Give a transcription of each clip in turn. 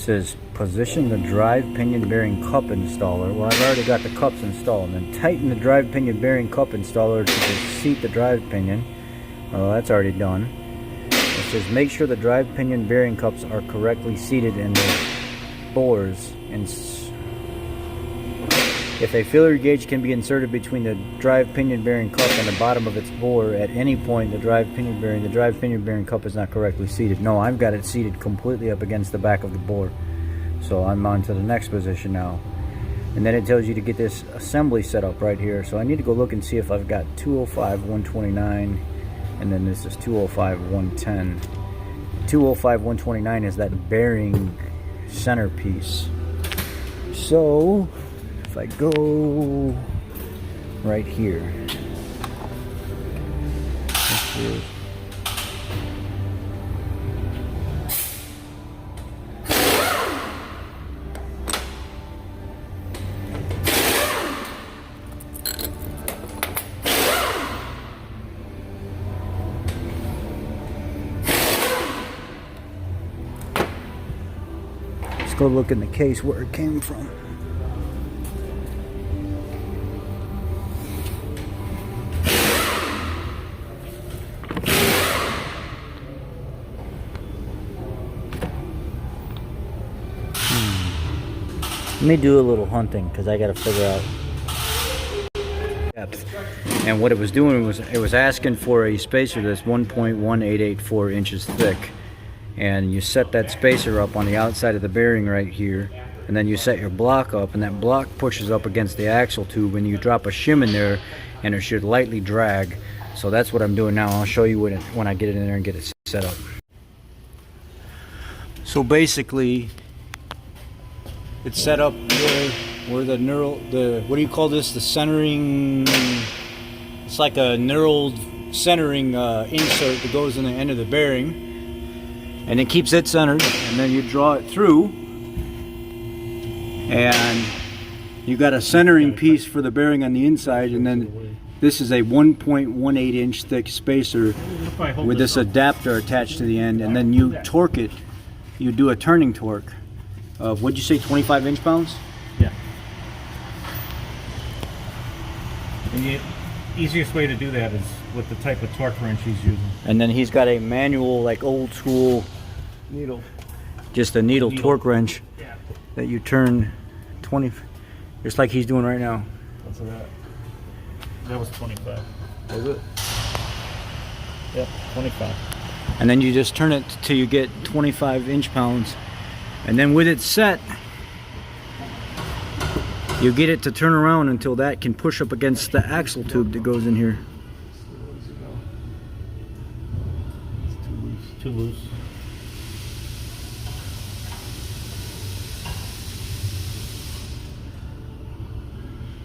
says position the drive pinion bearing cup installer. Well, I've already got the cups installed. And then tighten the drive pinion bearing cup installer to seat the drive pinion. Well, that's already done. It says make sure the drive pinion bearing cups are correctly seated in the bores. And if a filler gauge can be inserted between the drive pinion bearing cup and the bottom of its bore at any point, the drive pinion bearing cup is not correctly seated. No, I've got it seated completely up against the back of the bore. So I'm on to the next position now. And then it tells you to get this assembly set up right here. So I need to go look and see if I've got 205, 129, and then this is 205, 110. 205, 129 is that bearing centerpiece. So if I go right here, let's go look in the case where it came from. Let me do a little hunting because I got to figure out depth. And what it was doing was it was asking for a spacer that's 1.1884 inches thick. And you set that spacer up on the outside of the bearing right here. And then you set your block up, and that block pushes up against the axle tube, and you drop a shim in there and it should lightly drag. So that's what I'm doing now. I'll show you when I get it in there and get it set up. So basically, it's set up where the what do you call this? The centering. It's like a knurled centering insert that goes in the end of the bearing, and it keeps it centered. And then you draw it through, and you got a centering piece for the bearing on the inside, and then this is a 1.18 inch thick spacer with this adapter attached to the end, and then you torque it. You do a turning torque of, what'd you say, 25 inch-pounds? Yeah. And the easiest way to do that is with the type of torque wrench he's using. And then he's got a manual, like old school Needle. just a needle torque wrench that you turn 20, just like he's doing right now. What's that? That was 25. Was it? Yep, 25. And then you just turn it till you get 25 inch-pounds. And then with it set, you get it to turn around until that can push up against the axle tube that goes in here. It's too loose.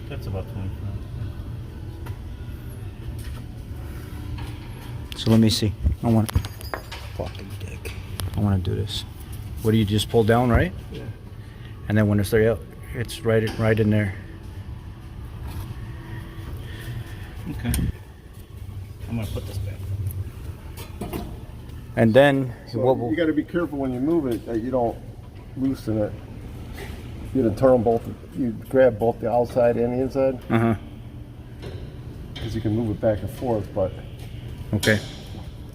That's about 25. So let me see. I want to fucking dick. I want to do this. What do you just pull down, right? Yeah. And then when it's there, it's right in there. Okay. I'm gonna put this back. And then so you got to be careful when you move it that you don't loosen it. You gotta turn them both. You grab both the outside and the inside. Because you can move it back and forth, but. Okay.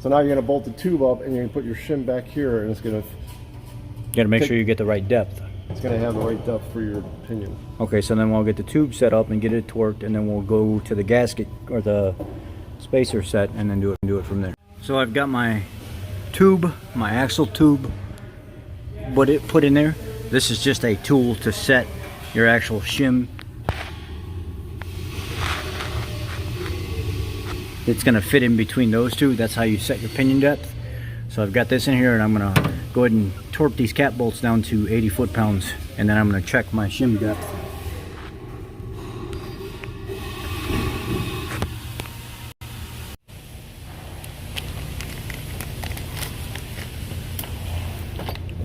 So now you're gonna bolt the tube up, and you're gonna put your shim back here, and it's gonna. You gotta make sure you get the right depth. It's gonna have the right depth for your pinion. Okay, so then we'll get the tube set up and get it torqued, and then we'll go to the gasket or the spacer set, and then do it from there. So I've got my tube, my axle tube, put in there. This is just a tool to set your actual shim. It's gonna fit in between those two. That's how you set your pinion depth. So I've got this in here, and I'm gonna go ahead and torque these cap bolts down to 80 foot-pounds, and then I'm gonna check my shim depth.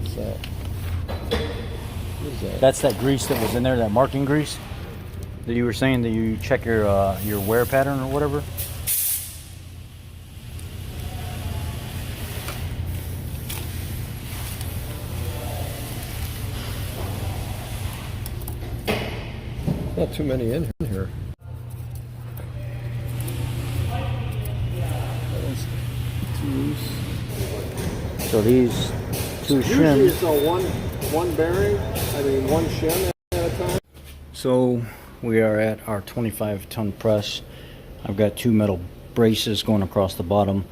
What's that? What is that? That's that grease that was in there, that marking grease that you were saying that you check your wear pattern or whatever. Not too many in here. Too loose. So these two Usually shims. it's one bearing, one shim at a time. So we are at our 25-ton press. I've got two metal braces going across the bottom.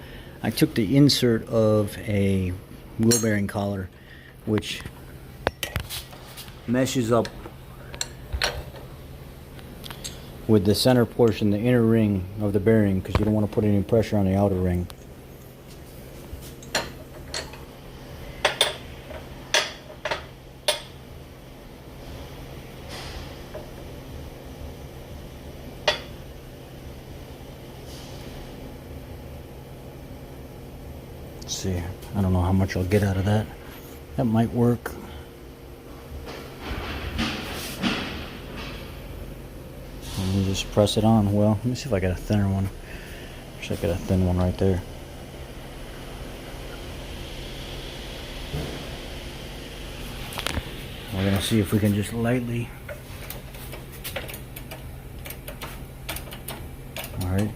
I took the insert of a wheel bearing collar, which meshes up with the center portion, the inner ring of the bearing, because you don't want to put any pressure on the outer ring. Let's see, I don't know how much I'll get out of that. That might work. Let me just press it on. Well, let me see if I got a thinner one. Wish I got a thin one right there. We're gonna see if we can just lightly. All right.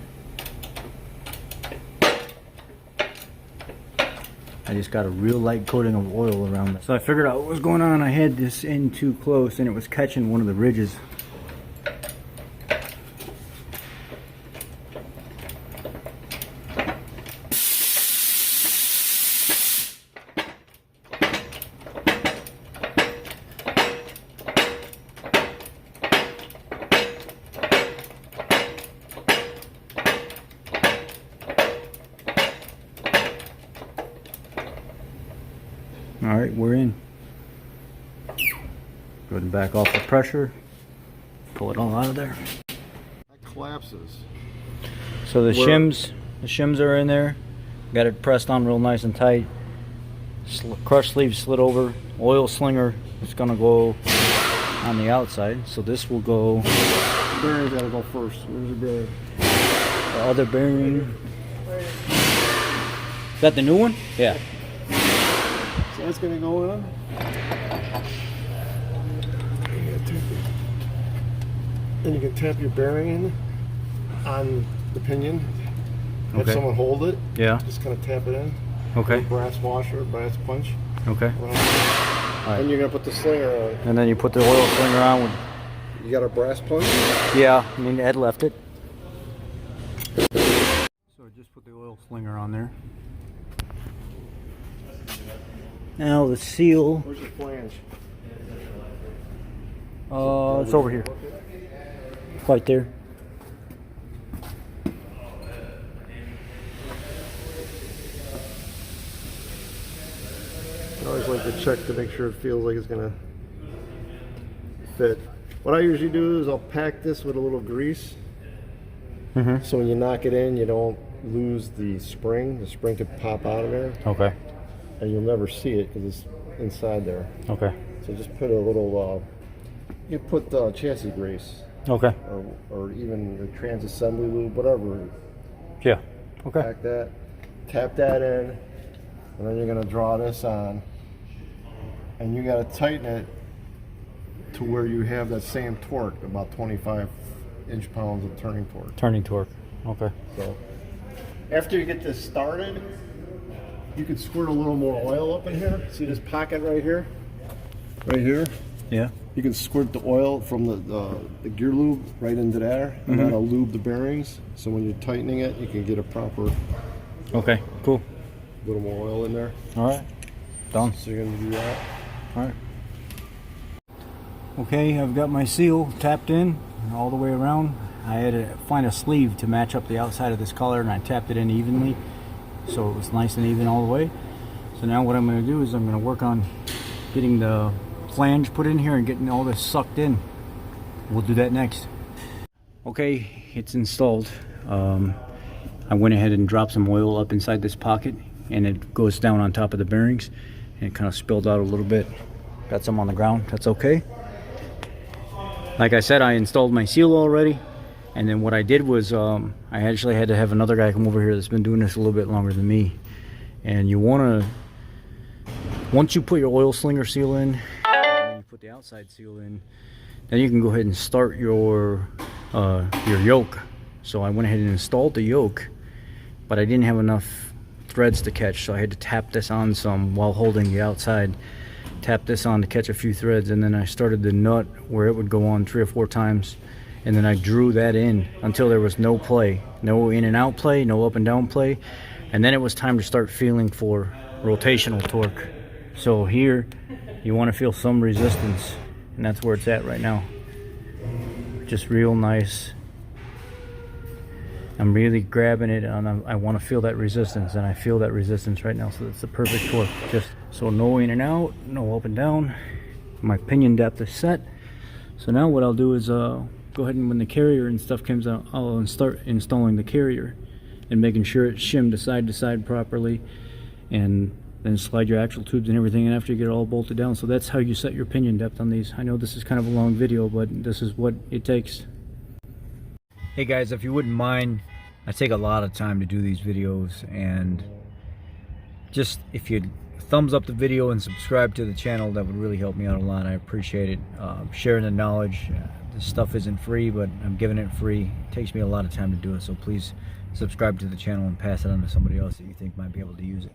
I just got a real light coating of oil around it. So I figured out what was going on. I had this in too close and it was catching one of the ridges. All right, we're in. Go ahead and back off the pressure. Pull it all out of there. That collapses. So the shims are in there. Got it pressed on real nice and tight. Crush sleeve slid over. Oil slinger is gonna go on the outside. So this will go. The bearing's gotta go first. Where's the bearing? The other bearing. Is that the new one? Yeah. So that's gonna go in. Then you can tap your bearing in on the pinion. Have Okay. someone hold it. Yeah. Just kind of tap it in. Okay. Brass washer, brass punch. Okay. Right. Then you're gonna put the slinger on. And then you put the oil slinger on with. You got a brass punch? Yeah. I mean, Ed left it. So I just put the oil slinger on there. Now the seal. Where's your flange? It's over here. Right there. I always like to check to make sure it feels like it's gonna fit. What I usually do is I'll pack this with a little grease. So when you knock it in, you don't lose the spring. The spring could pop out of there, Okay. and you'll never see it because it's inside there. Okay. So just put a little, you put chassis grease, Okay. or even the trans assembly lube, whatever. Yeah. Okay. Pack that, tap that in, and then you're gonna draw this on, and you gotta tighten it to where you have that same torque, about 25 inch-pounds of turning torque. Turning torque. Okay. So after you get this started, you can squirt a little more oil up in here. See this pocket right here? Right here? Yeah. You can squirt the oil from the gear lube right into there, and that'll lube the bearings. So when you're tightening it, you can get a proper Okay. Cool. little more oil in there. All right. Done. So you're gonna do that. All right. Okay, I've got my seal tapped in all the way around. I had to find a sleeve to match up the outside of this collar, and I tapped it in evenly, so it was nice and even all the way. So now what I'm going to do is I'm going to work on getting the flange put in here and getting all this sucked in. We'll do that next. Okay, it's installed. I went ahead and dropped some oil up inside this pocket, and it goes down on top of the bearings, and it kind of spilled out a little bit. Got some on the ground. That's okay. Like I said, I installed my seal already, and then what I did was I actually had to have another guy come over here that's been doing this a little bit longer than me. And you want to, once you put your oil slinger seal in, and then you put the outside seal in, then you can go ahead and start your yoke. So I went ahead and installed the yoke, but I didn't have enough threads to catch, so I had to tap this on some while holding the outside. Tap this on to catch a few threads, and then I started the nut where it would go on 3 or 4 times, and then I drew that in until there was no play, no in and out play, no up and down play, and then it was time to start feeling for rotational torque. So here you want to feel some resistance, and that's where it's at right now. Just real nice. I'm really grabbing it, and I want to feel that resistance, and I feel that resistance right now. So it's the perfect torque. Just so no in and out, no up and down. My pinion depth is set. So now what I'll do is go ahead, and when the carrier and stuff comes out, I'll start installing the carrier and making sure it's shimmed side to side properly, and then slide your axle tubes and everything, and after you get it all bolted down. So that's how you set your pinion depth on these. I know this is kind of a long video, but this is what it takes. Hey guys, if you wouldn't mind, I take a lot of time to do these videos, and just if you'd thumbs up the video and subscribe to the channel, that would really help me out a lot. I appreciate it. Sharing the knowledge. This stuff isn't free, but I'm giving it free. It takes me a lot of time to do it, so please subscribe to the channel and pass it on to somebody else that you think might be able to use it.